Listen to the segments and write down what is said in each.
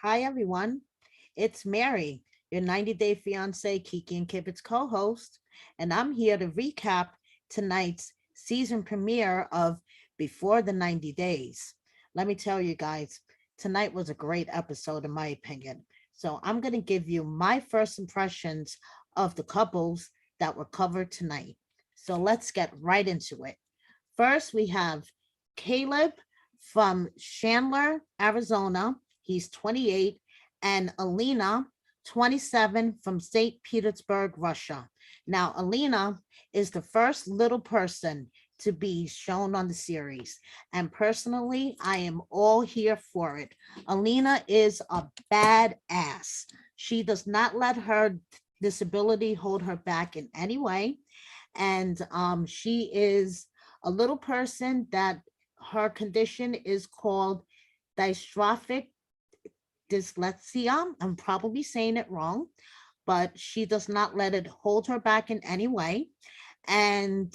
Hi, everyone. It's Mary, your 90-Day Fiancé Kiki and Kibit's co host, and I'm here to recap tonight's season premiere of Before the 90 Days. Let me tell you guys, tonight was a great episode, in my opinion. So, I'm going to give you my first impressions of the couples that were covered tonight. So, let's get right into it. First, we have Caleb from Chandler, Arizona. He's 28. And Alina, 27, from St. Petersburg, Russia. Now, Alina is the first little person to be shown on the series. And personally, I am all here for it. Alina is a badass. She does not let her disability hold her back in any way. And she is a little person that her condition is called dystrophic dyslexia. I'm probably saying it wrong, but she does not let it hold her back in any way. And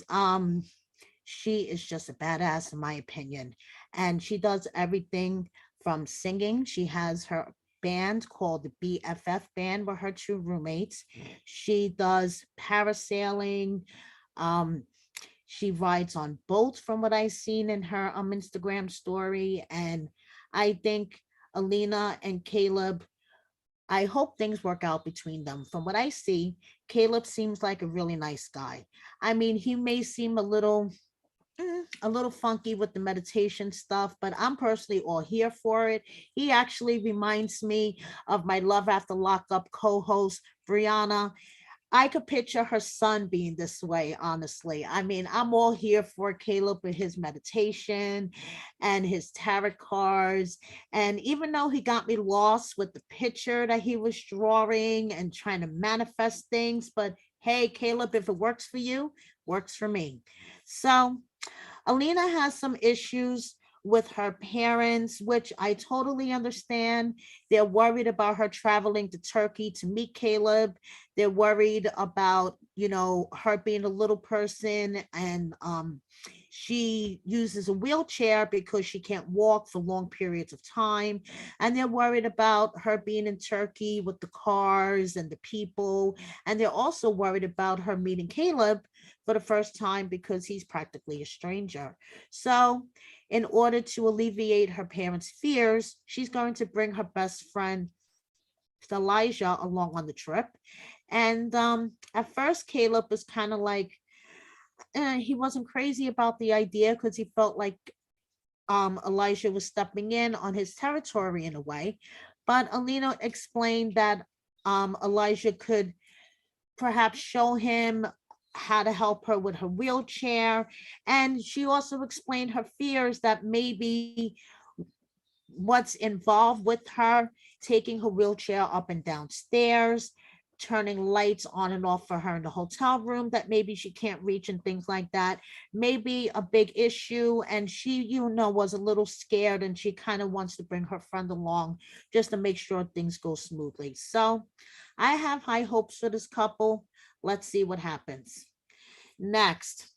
she is just a badass, in my opinion. And she does everything from singing. She has her band called the BFF band with her two roommates. She does parasailing. Um, she rides on boats from what I've seen in her Instagram story. And I think Alina and Caleb, I hope things work out between them. From what I see, Caleb seems like a really nice guy. I mean, he may seem a little funky with the meditation stuff, but I'm personally all here for it. He actually reminds me of my Love After Lockup co-host, Brianna. I could picture her son being this way, honestly. I mean, I'm all here for Caleb with his meditation and his tarot cards. And even though he got me lost with the picture that he was drawing and trying to manifest things, but hey, Caleb, if it works for you, works for me. So Alina has some issues with her parents, which I totally understand. They're worried about her traveling to Turkey to meet Caleb. They're worried about, her being a little person and she uses a wheelchair because she can't walk for long periods of time. And they're worried about her being in Turkey with the cars and the people. And they're also worried about her meeting Caleb for the first time because he's practically a stranger. So, in order to alleviate her parents' fears, she's going to bring her best friend Elijah along on the trip. And at first, Caleb was kind of like, he wasn't crazy about the idea because he felt like Elijah was stepping in on his territory in a way. But Alina explained that Elijah could perhaps show him how to help her with her wheelchair. And she also explained her fears that maybe what's involved with her taking her wheelchair up and downstairs, turning lights on and off for her in the hotel room that maybe she can't reach and things like that may be a big issue. And she, was a little scared and she kind of wants to bring her friend along just to make sure things go smoothly. So I have high hopes for this couple. Let's see what happens. Next,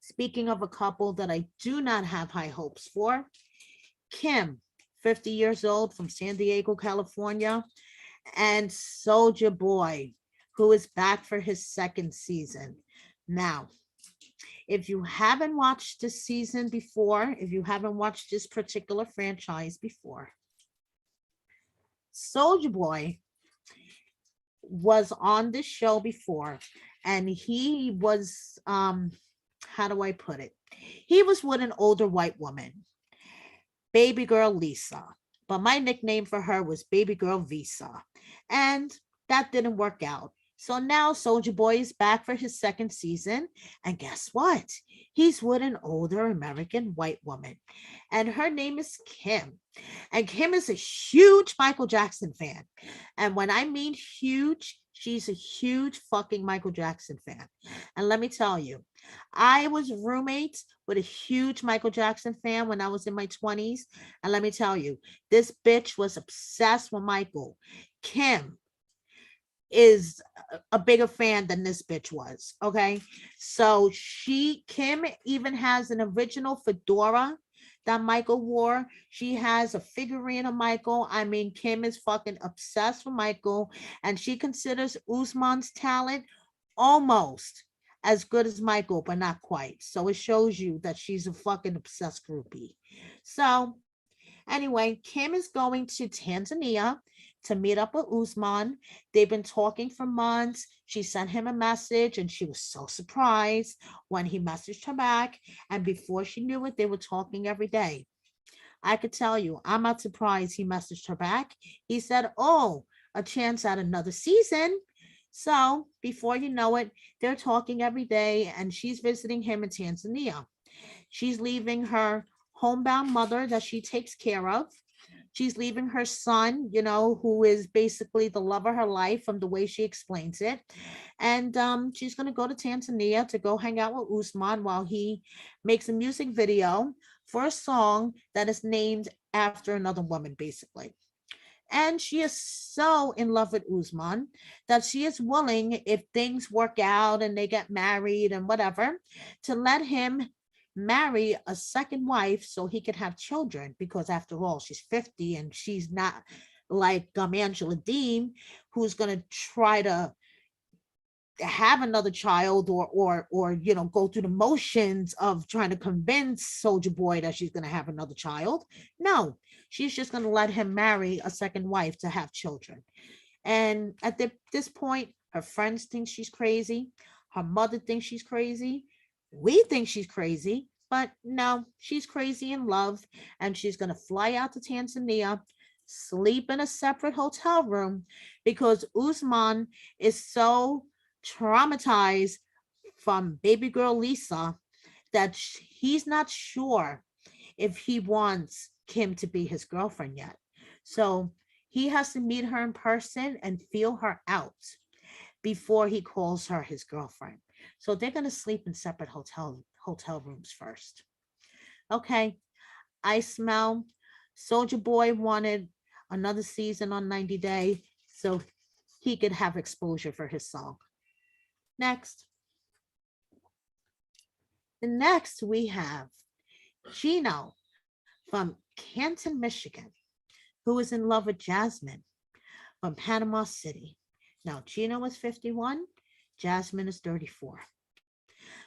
speaking of a couple that I do not have high hopes for, Kim, 50 years old from San Diego, California, and Soulja Boy, who is back for his second season. Now, if you haven't watched this season before, if you haven't watched this particular franchise before, Soulja Boy was on this show before, and he was how do I put it? He was with an older white woman, baby girl Lisa. But my nickname for her was baby girl Visa. And that didn't work out. So now Soulja Boy is back for his second season. And guess what? He's with an older American white woman. And her name is Kim. And Kim is a huge Michael Jackson fan. And when I mean huge, she's a huge fucking Michael Jackson fan. And let me tell you, I was roommates with a huge Michael Jackson fan when I was in my 20s. And let me tell you, this bitch was obsessed with Michael. Kim is a bigger fan than this bitch was. Okay. So Kim even has an original fedora that Michael wore. She has a figurine of Michael. I mean, Kim is fucking obsessed with Michael, and she considers Usman's talent almost as good as Michael, but not quite. So it shows you that she's a fucking obsessed groupie. So anyway, Kim is going to Tanzania to meet up with Usman. They've been talking for months. She sent him a message and she was so surprised when he messaged her back. And before she knew it, they were talking every day. I could tell you, I'm not surprised he messaged her back. He said, "Oh, a chance at another season." So before you know it, they're talking every day and she's visiting him in Tanzania. She's leaving her homebound mother that she takes care of. She's leaving her son, who is basically the love of her life from the way she explains it. And she's going to go to Tanzania to go hang out with Usman while he makes a music video for a song that is named after another woman, basically. And she is so in love with Usman that she is willing, if things work out and they get married and whatever, to let him marry a second wife so he could have children. Because after all, she's 50 and she's not like Angela Dean, who's going to try to have another child or go through the motions of trying to convince Soldier Boy that she's going to have another child. No, she's just going to let him marry a second wife to have children. And at this point, her friends think she's crazy, her mother thinks she's crazy, we think she's crazy, but no, she's crazy in love. And she's going to fly out to Tanzania, sleep in a separate hotel room, because Usman is so traumatized from baby girl Lisa that he's not sure if he wants Kim to be his girlfriend yet. So he has to meet her in person and feel her out before he calls her his girlfriend. So they're going to sleep in separate hotel rooms first. Okay, I smell Soldier Boy wanted another season on 90 Day so he could have exposure for his song. Next. The next we have Gino from Canton, Michigan, who is in love with Jasmine from Panama City. Now, Gino is 51, Jasmine is 34.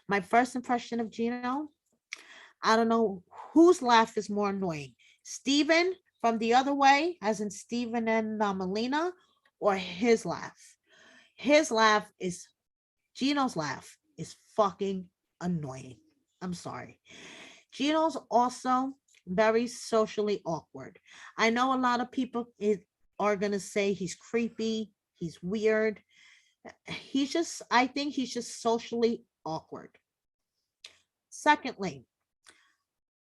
My first impression of Gino, I don't know whose laugh is more annoying. Steven from the other way, as in Steven and Alina, or his laugh. His laugh is, Gino's laugh is fucking annoying. I'm sorry. Gino's also very socially awkward. I know a lot of people are going to say he's creepy, he's weird. I think he's just socially awkward. Secondly,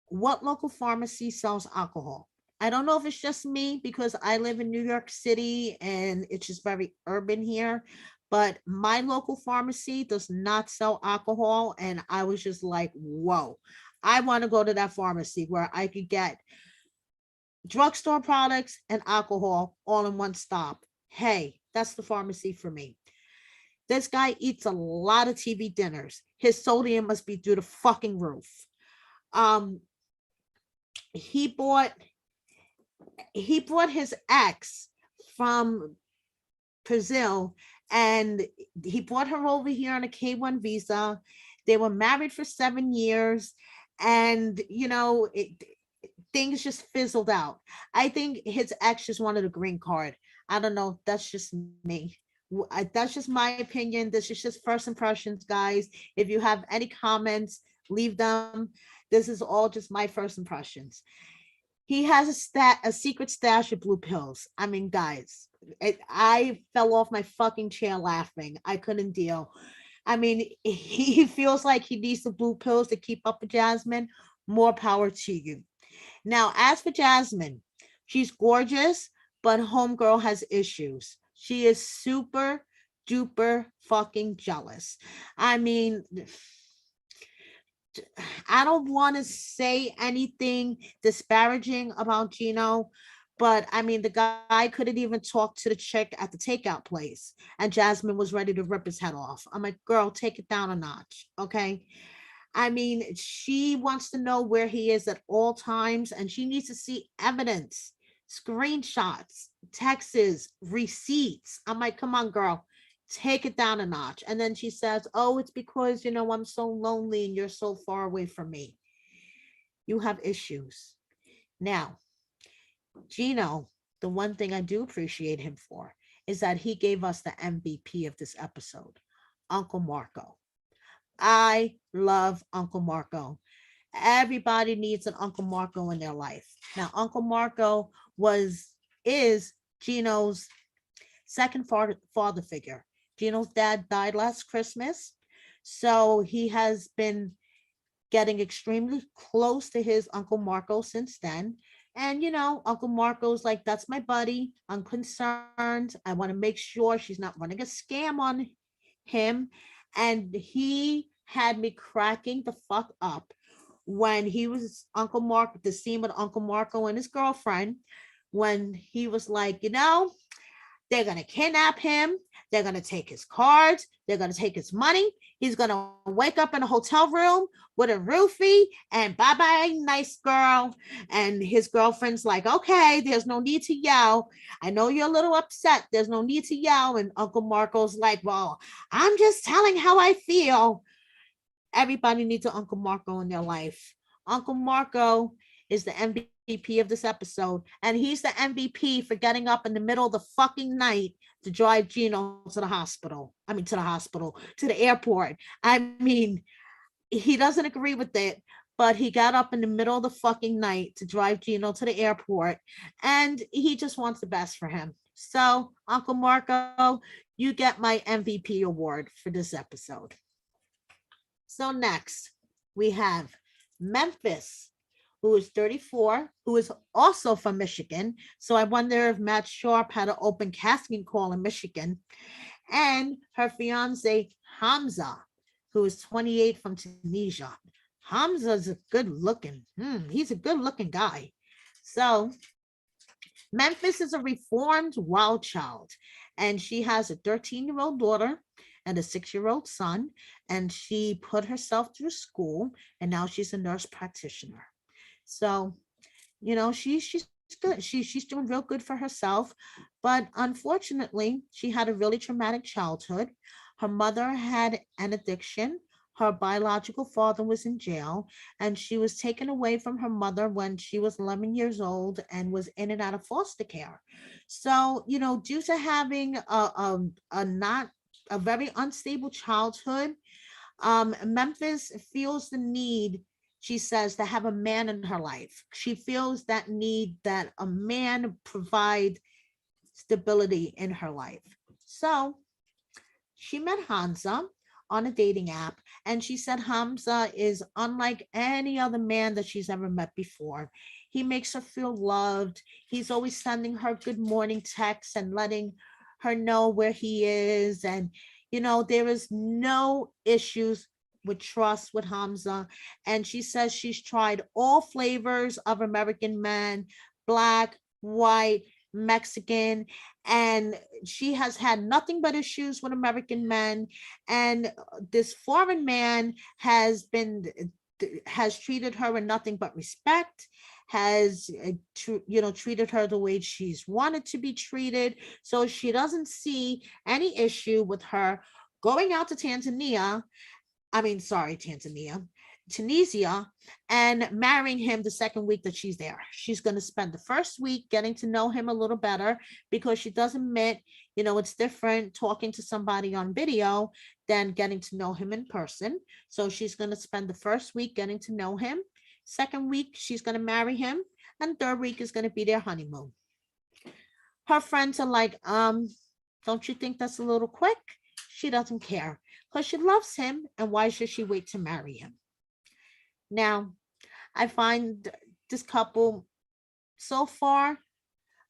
what local pharmacy sells alcohol? I don't know if it's just me because I live in New York City and it's just very urban here, but my local pharmacy does not sell alcohol. And I was just like, whoa, I want to go to that pharmacy where I could get drugstore products and alcohol all in one stop. Hey, that's the pharmacy for me. This guy eats a lot of TV dinners. His sodium must be through the fucking roof. Um, he bought his ex from Brazil, and he brought her over here on a K1 visa. They were married for 7 years, and things just fizzled out. I think his ex just wanted a green card. I don't know. That's just me. That's just my opinion. This is just first impressions, guys. If you have any comments, leave them. This is all just my first impressions. He has a secret stash of blue pills. I mean, guys, I fell off my fucking chair laughing. I couldn't deal. I mean, he feels like he needs the blue pills to keep up with Jasmine. More power to you. Now, as for Jasmine, she's gorgeous, but homegirl has issues. She is super duper fucking jealous. I mean, I don't want to say anything disparaging about Gino, but I mean, the guy couldn't even talk to the chick at the takeout place, and Jasmine was ready to rip his head off. I'm like, girl, take it down a notch, okay? I mean, she wants to know where he is at all times, and she needs to see evidence, screenshots, texts, receipts. I'm like, come on, girl, take it down a notch. And then she says, oh, it's because, I'm so lonely and you're so far away from me. You have issues. Now, Gino, the one thing I do appreciate him for is that he gave us the MVP of this episode, Uncle Marco. I love Uncle Marco. Everybody needs an Uncle Marco in their life. Now, Uncle Marco is Gino's second father figure. Gino's dad died last Christmas, so he has been getting extremely close to his Uncle Marco since then. And Uncle Marco's like, that's my buddy. I'm concerned. I want to make sure she's not running a scam on him. And he had me cracking the fuck up when he was Uncle Marco, the scene with Uncle Marco and his girlfriend, when he was like, they're going to kidnap him. They're going to take his cards. They're going to take his money. He's going to wake up in a hotel room with a roofie and bye-bye, nice girl. And his girlfriend's like, okay, there's no need to yell. I know you're a little upset. There's no need to yell. And Uncle Marco's like, well, I'm just telling how I feel. Everybody needs an Uncle Marco in their life. Uncle Marco is the MVP of this episode, and he's the MVP for getting up in the middle of the fucking night to drive Gino to the hospital. To the airport. I mean, he doesn't agree with it, but he got up in the middle of the fucking night to drive Gino to the airport, and he just wants the best for him. So, Uncle Marco, you get my MVP award for this episode. So next, we have Memphis, who is 34, who is also from Michigan. So I wonder if Matt Sharp had an open casting call in Michigan. And her fiance, Hamza, who is 28 from Tunisia. Hamza's a good looking, he's a good looking guy. So Memphis is a reformed wild child, and she has a 13-year-old daughter and a 6-year-old son, and she put herself through school, and now she's a nurse practitioner. So, she's good. She's doing real good for herself, but unfortunately, she had a really traumatic childhood. Her mother had an addiction. Her biological father was in jail, and she was taken away from her mother when she was 11 years old and was in and out of foster care. So, due to having a not a very unstable childhood, Memphis feels the need, she says, to have a man in her life. She feels that need that a man provide stability in her life. So she met Hamza on a dating app, and she said Hamza is unlike any other man that she's ever met before. He makes her feel loved. He's always sending her good morning texts and letting her know where he is. And, there is no issues with trust with Hamza. And she says she's tried all flavors of American men, black, white, Mexican, and she has had nothing but issues with American men. And this foreign man has treated her with nothing but respect, has treated her the way she's wanted to be treated. So she doesn't see any issue with her going out to Tunisia, and marrying him the second week that she's there. She's going to spend the first week getting to know him a little better, because she does admit, it's different talking to somebody on video than getting to know him in person. So she's going to spend the first week getting to know him. Second week, she's going to marry him. And third week is going to be their honeymoon. Her friends are like, don't you think that's a little quick? She doesn't care, because she loves him, and why should she wait to marry him? Now, I find this couple so far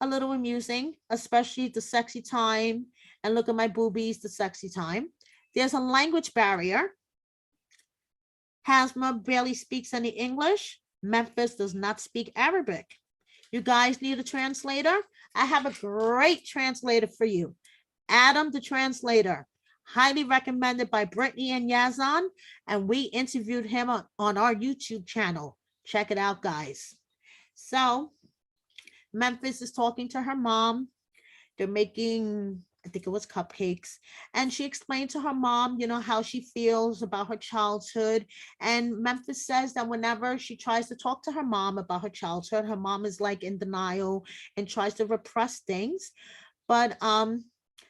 a little amusing, especially the sexy time. And look at my boobies, the sexy time. There's a language barrier. Hasma barely speaks any English. Memphis does not speak Arabic. You guys need a translator? I have a great translator for you. Adam, the translator. highly recommended by Brittany and Yazan, and we interviewed him on our YouTube channel. Check it out, guys. So Memphis is talking to her mom. They're making, I think it was cupcakes. And she explained to her mom, how she feels about her childhood. And Memphis says that whenever she tries to talk to her mom about her childhood, her mom is like in denial and tries to repress things. But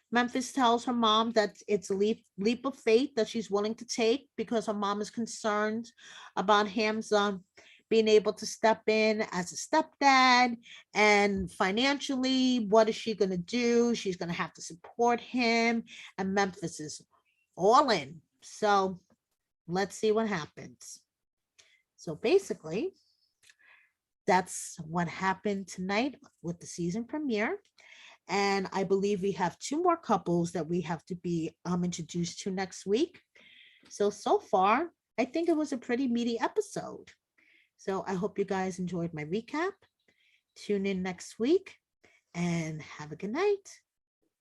Memphis tells her mom that it's a leap of faith that she's willing to take because her mom is concerned about Hamza being able to step in as a stepdad, and financially, what is she going to do? She's going to have to support him, and Memphis is all in. So let's see what happens. So basically, that's what happened tonight with the season premiere. And I believe we have two more couples that we have to be introduced to next week. So far, I think it was a pretty meaty episode. So I hope you guys enjoyed my recap. Tune in next week and have a good night.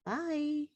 Bye.